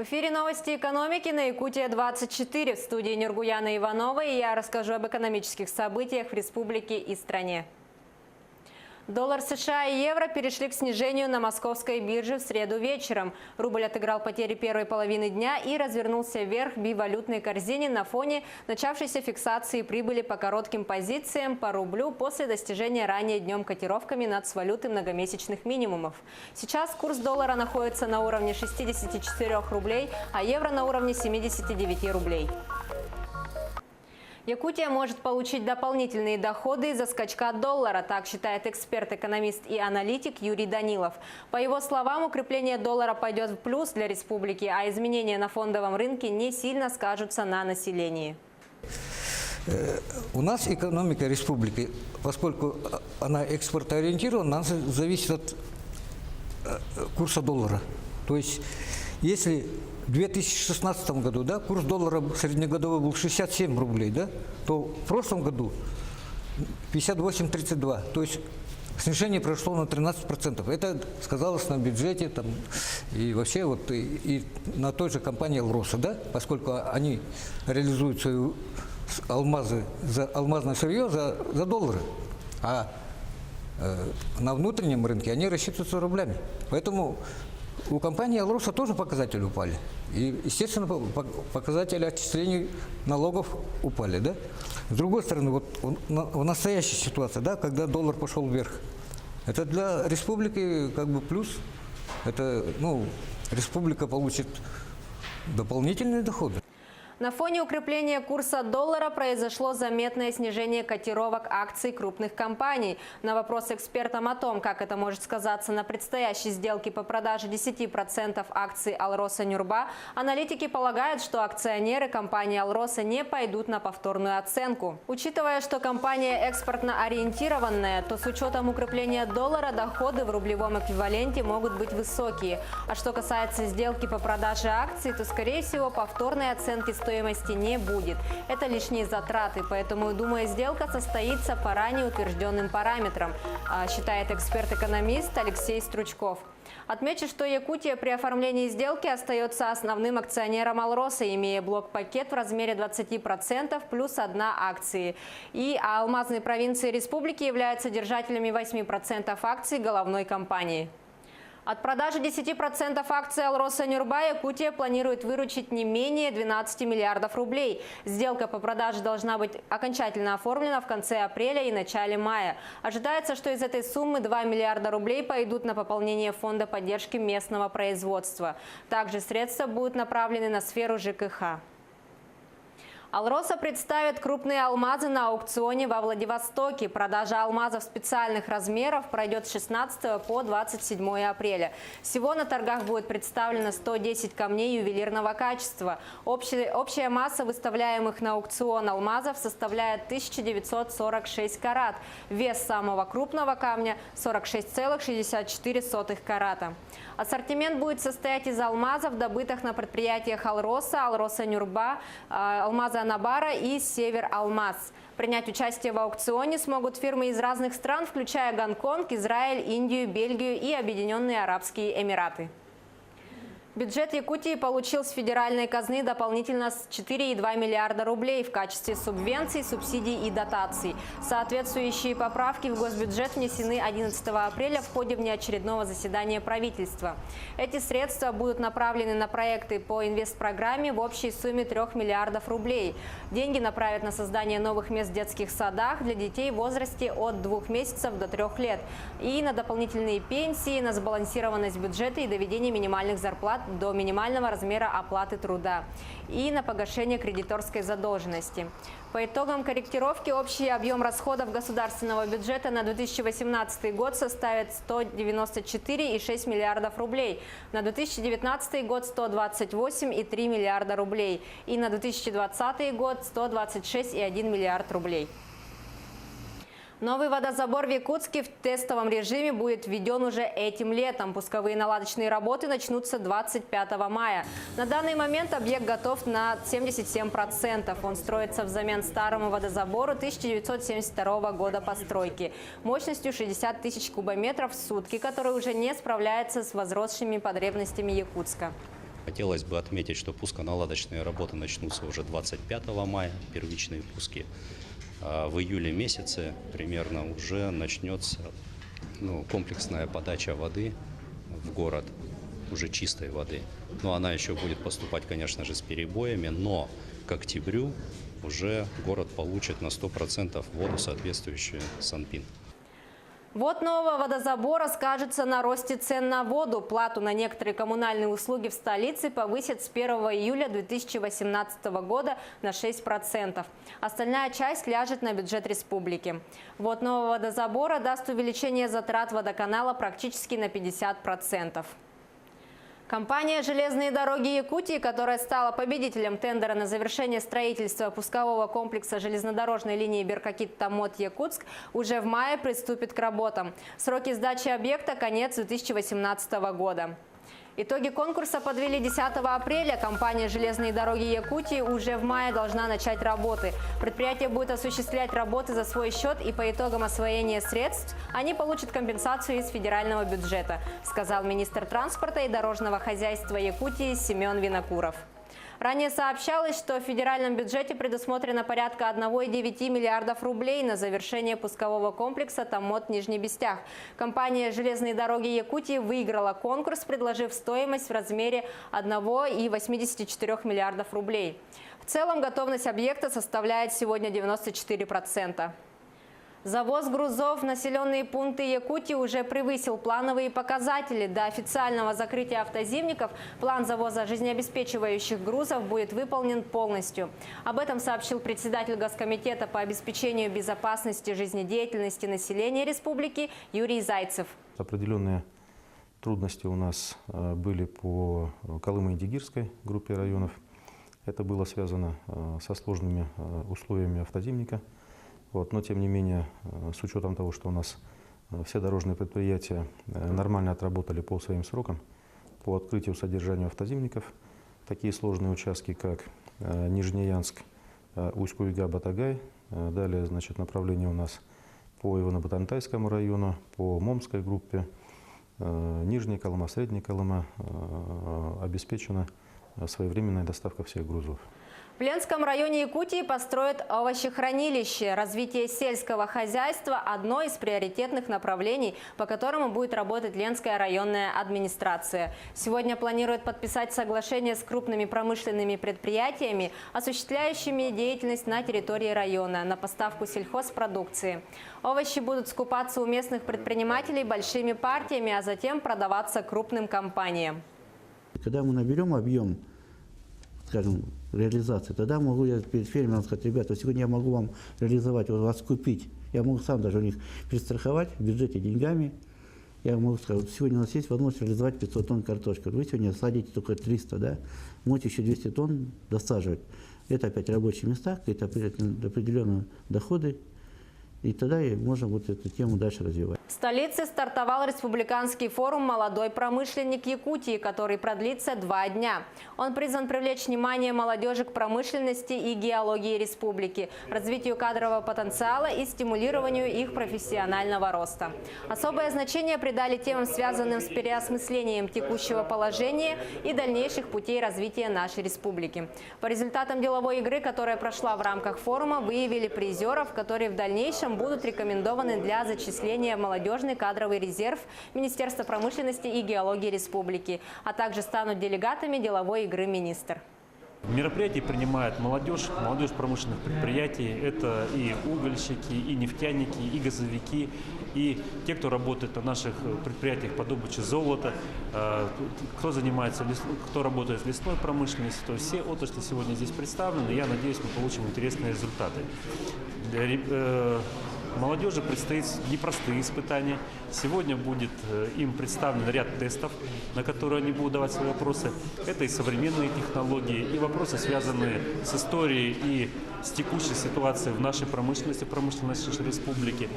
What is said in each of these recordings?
эфире новости экономики на Якутия-24. В студии Нургуяна Иванова, и я расскажу об экономических событиях в республике и стране. Доллар США и евро перешли к снижению на московской бирже в среду вечером. Рубль отыграл потери первой половины дня и развернулся вверх в бивалютной корзине на фоне начавшейся фиксации прибыли по коротким позициям по рублю после достижения ранее днем котировками нацвалюты многомесячных минимумов. Сейчас курс доллара находится на уровне 64 рублей, а евро на уровне 79 рублей. Якутия может получить дополнительные доходы из-за скачка доллара, так считает эксперт, экономист и аналитик Юрий Данилов. По его словам, укрепление доллара пойдет в плюс для республики, а изменения на фондовом рынке не сильно скажутся на населении. У нас экономика республики, поскольку она экспортоориентирована, она зависит от курса доллара. То есть, если в 2016 году, да, курс доллара среднегодовой был 67 рублей, да, то в прошлом году 58,32. То есть снижение прошло на 13%. Это сказалось на бюджете там, и вообще вот, и на той же компании «Алроса», да, поскольку они реализуют свои алмазное сырье за доллары, а на внутреннем рынке они рассчитываются рублями. Поэтому у компании «Алроса» тоже показатели упали. И, естественно, показатели отчислений налогов упали. Да? С другой стороны, вот в настоящей ситуации, да, когда доллар пошел вверх, это для республики как бы плюс. Это, республика получит дополнительные доходы. На фоне укрепления курса доллара произошло заметное снижение котировок акций крупных компаний. На вопрос экспертам о том, как это может сказаться на предстоящей сделке по продаже 10% акций «Алроса Нюрба», аналитики полагают, что акционеры компании «Алроса» не пойдут на повторную оценку. Учитывая, что компания экспортно ориентированная, то с учетом укрепления доллара доходы в рублевом эквиваленте могут быть высокие. А что касается сделки по продаже акций, то, скорее всего, повторной оценки стоимости не будет. Это лишние затраты, поэтому, думаю, сделка состоится по ранее утвержденным параметрам, считает эксперт-экономист Алексей Стручков. Отмечу, что Якутия при оформлении сделки остается основным акционером «Алроса», имея блок-пакет в размере 20% плюс 1 акции. И алмазные провинции республики являются держателями 8% акций головной компании. От продажи 10% акций «Алроса Нюрба» Якутия планирует выручить не менее 12 миллиардов рублей. Сделка по продаже должна быть окончательно оформлена в конце апреля и начале мая. Ожидается, что из этой суммы 2 миллиарда рублей пойдут на пополнение фонда поддержки местного производства. Также средства будут направлены на сферу ЖКХ. «Алроса» представит крупные алмазы на аукционе во Владивостоке. Продажа алмазов специальных размеров пройдет с 16 по 27 апреля. Всего на торгах будет представлено 110 камней ювелирного качества. Общая масса выставляемых на аукцион алмазов составляет 1946 карат. Вес самого крупного камня – 46,64 карата. Ассортимент будет состоять из алмазов, добытых на предприятиях «Алроса», «Алроса Нюрба», «Алмаза Анабара» и «Север Алмаз». Принять участие в аукционе смогут фирмы из разных стран, включая Гонконг, Израиль, Индию, Бельгию и Объединенные Арабские Эмираты. Бюджет Якутии получил с федеральной казны дополнительно 4,2 миллиарда рублей в качестве субвенций, субсидий и дотаций. Соответствующие поправки в госбюджет внесены 11 апреля в ходе внеочередного заседания правительства. Эти средства будут направлены на проекты по инвестпрограмме в общей сумме 3 миллиардов рублей. Деньги направят на создание новых мест в детских садах для детей в возрасте от 2 месяцев до 3 лет и на дополнительные пенсии, на сбалансированность бюджета и доведение минимальных зарплат до минимального размера оплаты труда и на погашение кредиторской задолженности. По итогам корректировки общий объем расходов государственного бюджета на 2018 год составит 194,6 миллиардов рублей, на 2019 год 128,3 миллиарда рублей и на 2020 год 126,1 миллиард рублей. Новый водозабор в Якутске в тестовом режиме будет введен уже этим летом. Пусковые наладочные работы начнутся 25 мая. На данный момент объект готов на 77%. Он строится взамен старому водозабору 1972 года постройки мощностью 60 тысяч кубометров в сутки, который уже не справляется с возросшими потребностями Якутска. Хотелось бы отметить, что пусконаладочные работы начнутся уже 25 мая, первичные пуски. А в июле месяце примерно уже начнется комплексная подача воды в город, уже чистой воды. Но она еще будет поступать, конечно же, с перебоями, но к октябрю уже город получит на 100% воду, соответствующую Санпин. Вот нового водозабора скажется на росте цен на воду. Плату на некоторые коммунальные услуги в столице повысят с 1 июля 2018 года на 6%. Остальная часть ляжет на бюджет республики. Вот нового водозабора даст увеличение затрат водоканала практически на 50%. Компания «Железные дороги Якутии», которая стала победителем тендера на завершение строительства пускового комплекса железнодорожной линии Беркакит-Томот-Якутск, уже в мае приступит к работам. Сроки сдачи объекта – конец 2018 года. Итоги конкурса подвели 10 апреля. Компания «Железные дороги Якутии» уже в мае должна начать работы. Предприятие будет осуществлять работы за свой счет, и по итогам освоения средств они получат компенсацию из федерального бюджета, сказал министр транспорта и дорожного хозяйства Якутии Семен Винокуров. Ранее сообщалось, что в федеральном бюджете предусмотрено порядка 1,9 миллиардов рублей на завершение пускового комплекса Томот-Нижний Бестях. Компания «Железные дороги Якутии» выиграла конкурс, предложив стоимость в размере 1,84 миллиардов рублей. В целом готовность объекта составляет сегодня 94%. Завоз грузов в населенные пункты Якутии уже превысил плановые показатели. До официального закрытия автозимников план завоза жизнеобеспечивающих грузов будет выполнен полностью. Об этом сообщил председатель Госкомитета по обеспечению безопасности жизнедеятельности населения республики Юрий Зайцев. Определенные трудности у нас были по Колымо-Идигирской группе районов. Это было связано со сложными условиями автозимника. Но тем не менее, с учетом того, что у нас все дорожные предприятия нормально отработали по своим срокам, по открытию содержанию автозимников, такие сложные участки, как Нижнеянск, Усть-Куйга, Батагай, далее, направление у нас по Ивано-Батантайскому району, по Момской группе, Нижний Колыма, Средний Колыма, обеспечена своевременная доставка всех грузов. В Ленском районе Якутии построят овощехранилище. Развитие сельского хозяйства – одно из приоритетных направлений, по которому будет работать Ленская районная администрация. Сегодня планируют подписать соглашение с крупными промышленными предприятиями, осуществляющими деятельность на территории района, на поставку сельхозпродукции. Овощи будут скупаться у местных предпринимателей большими партиями, а затем продаваться крупным компаниям. Когда мы наберем объем, скажем, реализации, тогда могу я перед фермером сказать: ребята, сегодня я могу вам реализовать, вас купить. Я могу сам даже у них перестраховать в бюджете деньгами. Я могу сказать: сегодня у нас есть возможность реализовать 500 тонн картошки. Вы сегодня садите только 300, да? Можете еще 200 тонн досаживать. Это опять рабочие места, какие-то определенные доходы. И тогда можно будет эту тему дальше развивать. В столице стартовал республиканский форум «Молодой промышленник Якутии», который продлится 2 дня. Он призван привлечь внимание молодежи к промышленности и геологии республики, развитию кадрового потенциала и стимулированию их профессионального роста. Особое значение придали темам, связанным с переосмыслением текущего положения и дальнейших путей развития нашей республики. По результатам деловой игры, которая прошла в рамках форума, выявили призеров, которые в дальнейшем будут рекомендованы для зачисления в молодежный кадровый резерв Министерства промышленности и геологии республики, а также станут делегатами деловой игры «Министр». В мероприятии принимает молодежь промышленных предприятий. Это и угольщики, и нефтяники, и газовики, и те, кто работает на наших предприятиях по добыче золота, кто работает в лесной промышленности. То есть все отрасли сегодня здесь представлены. Я надеюсь, мы получим интересные результаты. Молодежи предстоит непростые испытания. Сегодня будет им представлен ряд тестов, на которые они будут давать свои вопросы. Это и современные технологии, и вопросы, связанные с историей и с текущей ситуацией в нашей промышленности, промышленности республики.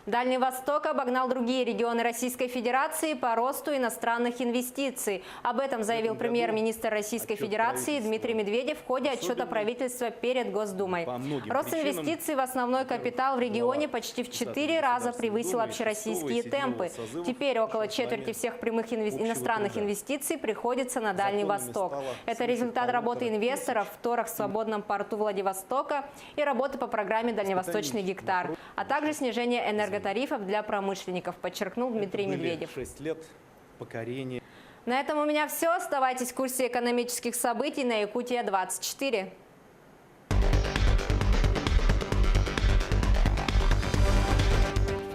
Дальний Восток обогнал другие регионы Российской Федерации по росту иностранных инвестиций. Об этом заявил премьер-министр Российской Федерации Дмитрий Медведев в ходе отчета правительства перед Госдумой. Рост инвестиций в основной капитал в регионе почти в 4 раза превысил общероссийские темпы. Теперь около четверти всех прямых иностранных инвестиций приходится на Дальний Восток. Это результат работы инвесторов в торах в свободном порту Владивостока и работы по программе «Дальневосточный гектар», а также снижение энерготарифов для промышленников, подчеркнул Дмитрий Медведев. 6 лет покорения. На этом у меня все. Оставайтесь в курсе экономических событий на Якутия 24.